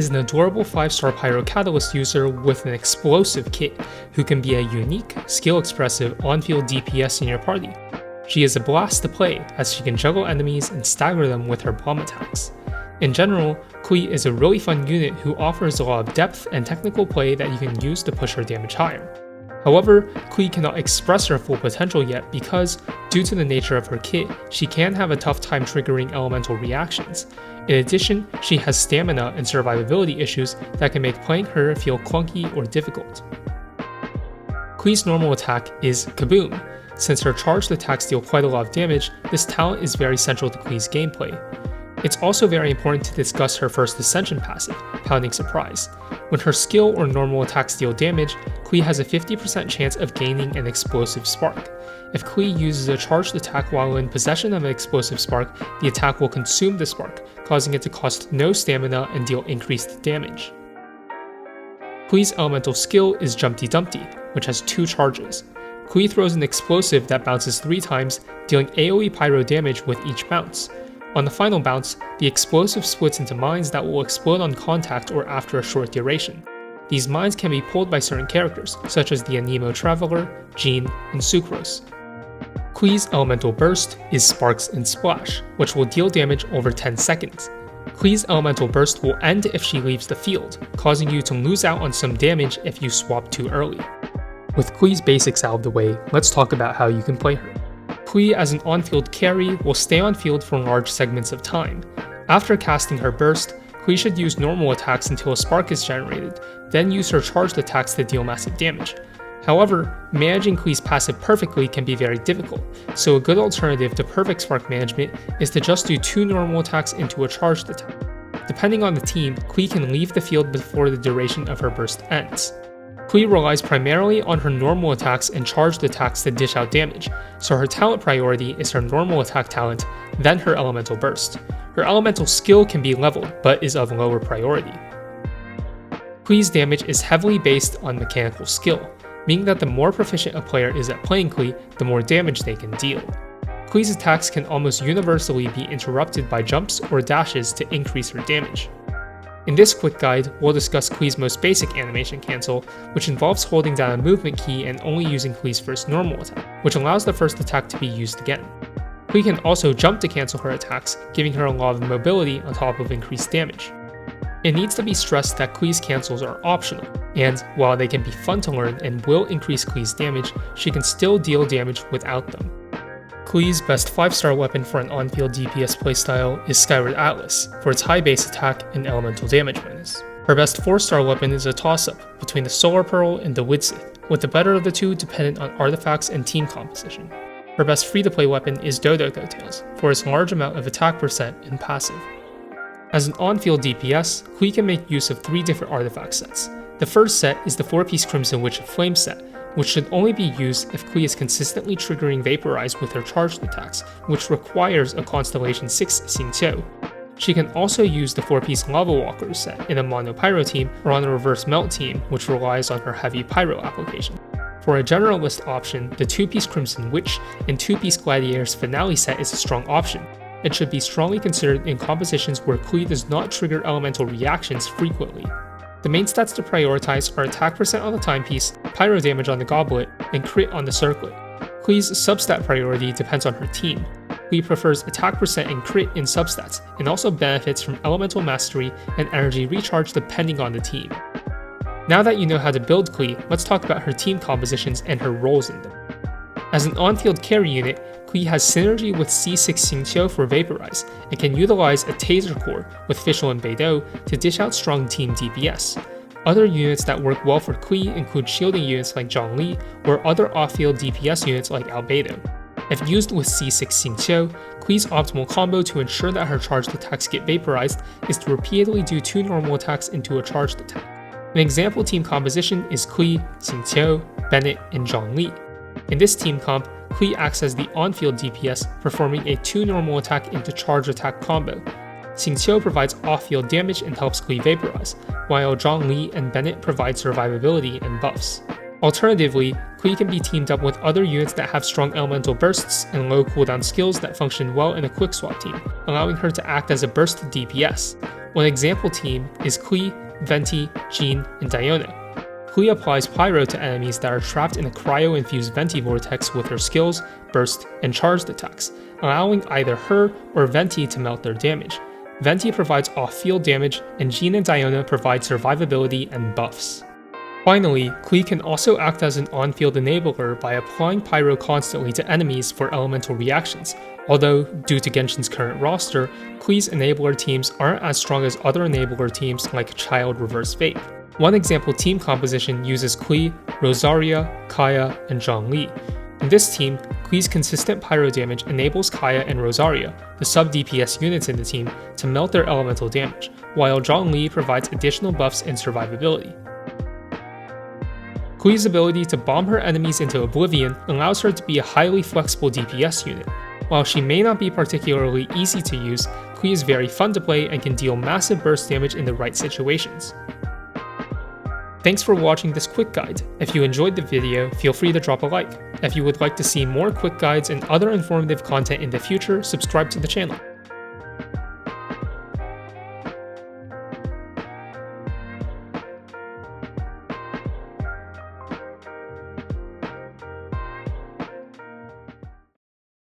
is an adorable 5-star Pyro Catalyst user with an explosive kit who can be a unique, skill-expressive on-field DPS in your party. She is a blast to play as she can juggle enemies and stagger them with her bomb attacks. In general, Klee is a really fun unit who offers a lot of depth and technical play that you can use to push her damage higher. However, Klee cannot express her full potential yet because, due to the nature of her kit, she can have a tough time triggering elemental reactions. In addition, she has stamina and survivability issues that can make playing her feel clunky or difficult. Klee's normal attack is Kaboom. Since her charged attacks deal quite a lot of damage, this talent is very central to Klee's gameplay. It's also very important to discuss her first Ascension passive, Pounding Surprise. When her skill or normal attacks deal damage, Klee has a 50% chance of gaining an explosive spark. If Klee uses a charged attack while in possession of an explosive spark, the attack will consume the spark, causing it to cost no stamina and deal increased damage. Klee's elemental skill is Jumpty Dumpty, which has 2 charges. Klee throws an explosive that bounces 3 times, dealing AoE pyro damage with each bounce. On the final bounce, the explosive splits into mines that will explode on contact or after a short duration. These mines can be pulled by certain characters, such as the Anemo Traveler, Jean, and Sucrose. Klee's elemental burst is Sparks and Splash, which will deal damage over 10 seconds. Klee's elemental burst will end if she leaves the field, causing you to lose out on some damage if you swap too early. With Klee's basics out of the way, let's talk about how you can play her. Klee as an on-field carry will stay on field for large segments of time. After casting her burst, Klee should use normal attacks until a spark is generated, then use her charged attacks to deal massive damage. However, managing Klee's passive perfectly can be very difficult, so a good alternative to perfect spark management is to just do 2 normal attacks into a charged attack. Depending on the team, Klee can leave the field before the duration of her burst ends. Klee relies primarily on her normal attacks and charged attacks to dish out damage, so her talent priority is her normal attack talent, then her elemental burst. Her elemental skill can be leveled, but is of lower priority. Klee's damage is heavily based on mechanical skill, meaning that the more proficient a player is at playing Klee, the more damage they can deal. Klee's attacks can almost universally be interrupted by jumps or dashes to increase her damage. In this quick guide, we'll discuss Klee's most basic animation cancel, which involves holding down a movement key and only using Klee's first normal attack, which allows the first attack to be used again. Klee can also jump to cancel her attacks, giving her a lot of mobility on top of increased damage. It needs to be stressed that Klee's cancels are optional, and while they can be fun to learn and will increase Klee's damage, she can still deal damage without them. Klee's best 5-star weapon for an on-field DPS playstyle is Skyward Atlas, for its high base attack and elemental damage bonus. Her best 4-star weapon is a toss-up between the Solar Pearl and the Widsith, with the better of the two dependent on artifacts and team composition. Her best free-to-play weapon is Dodo Coattails, for its large amount of attack percent and passive. As an on-field DPS, Klee can make use of 3 different artifact sets. The first set is the 4-piece Crimson Witch of Flame set, which should only be used if Klee is consistently triggering Vaporize with her charged attacks, which requires a Constellation 6 Xingqiu. She can also use the 4-piece Lava Walkers set in a mono Pyro team or on a reverse Melt team, which relies on her heavy Pyro application. For a generalist option, the 2-piece Crimson Witch and 2-piece Gladiator's Finale set is a strong option. It should be strongly considered in compositions where Klee does not trigger elemental reactions frequently. The main stats to prioritize are attack percent on the timepiece, pyro damage on the goblet, and crit on the circlet. Klee's substat priority depends on her team. Klee prefers attack percent and crit in substats, and also benefits from elemental mastery and energy recharge depending on the team. Now that you know how to build Klee, let's talk about her team compositions and her roles in them. As an on-field carry unit, Klee has synergy with C6 Xingqiu for Vaporize, and can utilize a Taser Core with Fischl and Beidou to dish out strong team DPS. Other units that work well for Klee include shielding units like Zhongli, or other off-field DPS units like Albedo. If used with C6 Xingqiu, Klee's optimal combo to ensure that her charged attacks get vaporized is to repeatedly do 2 normal attacks into a charged attack. An example team composition is Klee, Xingqiu, Bennett, and Zhongli. In this team comp, Klee acts as the on-field DPS, performing a 2 normal attack into charge attack combo. Xingqiu provides off-field damage and helps Klee vaporize, while Zhongli and Bennett provide survivability and buffs. Alternatively, Klee can be teamed up with other units that have strong elemental bursts and low cooldown skills that function well in a quick swap team, allowing her to act as a burst DPS. One example team is Klee, Venti, Jean, and Diona. Klee applies Pyro to enemies that are trapped in a cryo-infused Venti vortex with her skills, burst, and charged attacks, allowing either her or Venti to melt their damage. Venti provides off-field damage, and Jean and Diona provide survivability and buffs. Finally, Klee can also act as an on-field enabler by applying Pyro constantly to enemies for elemental reactions, although, due to Genshin's current roster, Klee's enabler teams aren't as strong as other enabler teams like Child Reverse Fate. One example team composition uses Klee, Rosaria, Kaya, and Zhongli. In this team, Klee's consistent Pyro damage enables Kaya and Rosaria, the sub-DPS units in the team, to melt their elemental damage, while Zhongli provides additional buffs and survivability. Klee's ability to bomb her enemies into oblivion allows her to be a highly flexible DPS unit. While she may not be particularly easy to use, Klee is very fun to play and can deal massive burst damage in the right situations. Thanks for watching this quick guide. If you enjoyed the video, feel free to drop a like. If you would like to see more quick guides and other informative content in the future, subscribe to the channel.